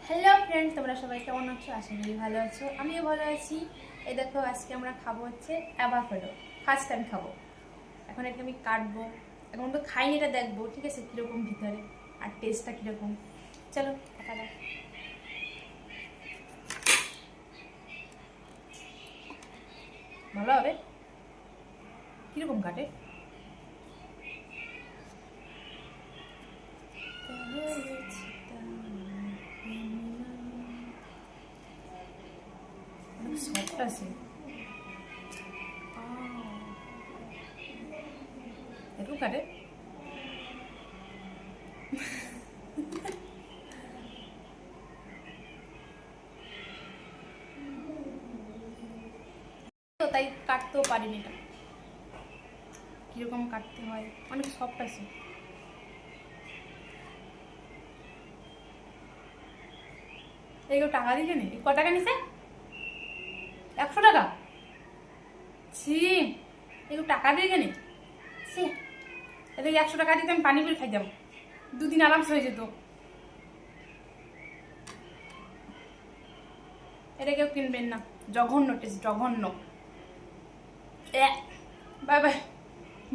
Hello friend, তোমরা সবাই কেমন আছো? আশা করি ভালো আছো। আমিও ভালো আছি। এই দেখো, আজকে আমরা খাবো হচ্ছে অ্যাভোকাডো। ফার্স্ট টাইম খাবো। এখন এটা আমি কাটবো। এখন তো খাইনি, এটা দেখবো ঠিক আছে কিরকম ভিতরে আর টেস্টটা কিরকম। চলো কাটা যাক। ভালো হবে। কিরকম কাটে? অনেক সফট আছে। এরকম কাটে? তো তাই কাটতেও পারিনি এটা। কিরকম কাটতে হয়, অনেক সফট আছে। এগুলো টাকা দিয়ে নি? ক টাকা নিছে? 100 টাকা? ছি, এগুলো টাকা দিয়ে কেনে? ছি, এদিকে 100 টাকা দিতে আমি পানি পুরি খাইতাম, দুদিন আরামসে হয়ে যেত। এটা কেউ কিনবেন না, জঘন্য টেস্ট, জঘন্য। Bye bye.